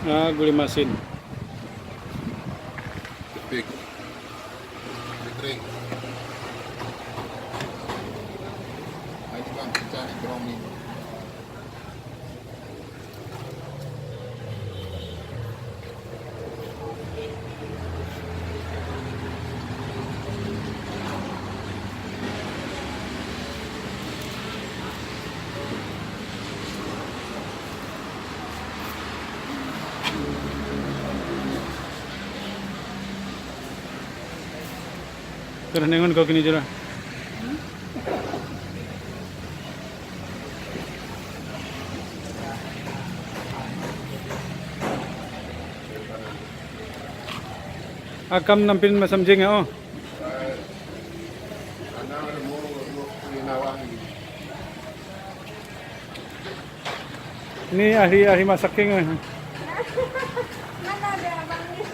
Gulimasin. Big. Big. Ay, di ba? Diyan, browning. Pero ningon ko kini dira. Akam nampin masamjing oh. Ano mo ginawa? Ini ahli masaking oh. Mana ada abangnya?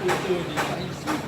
Ito di mais.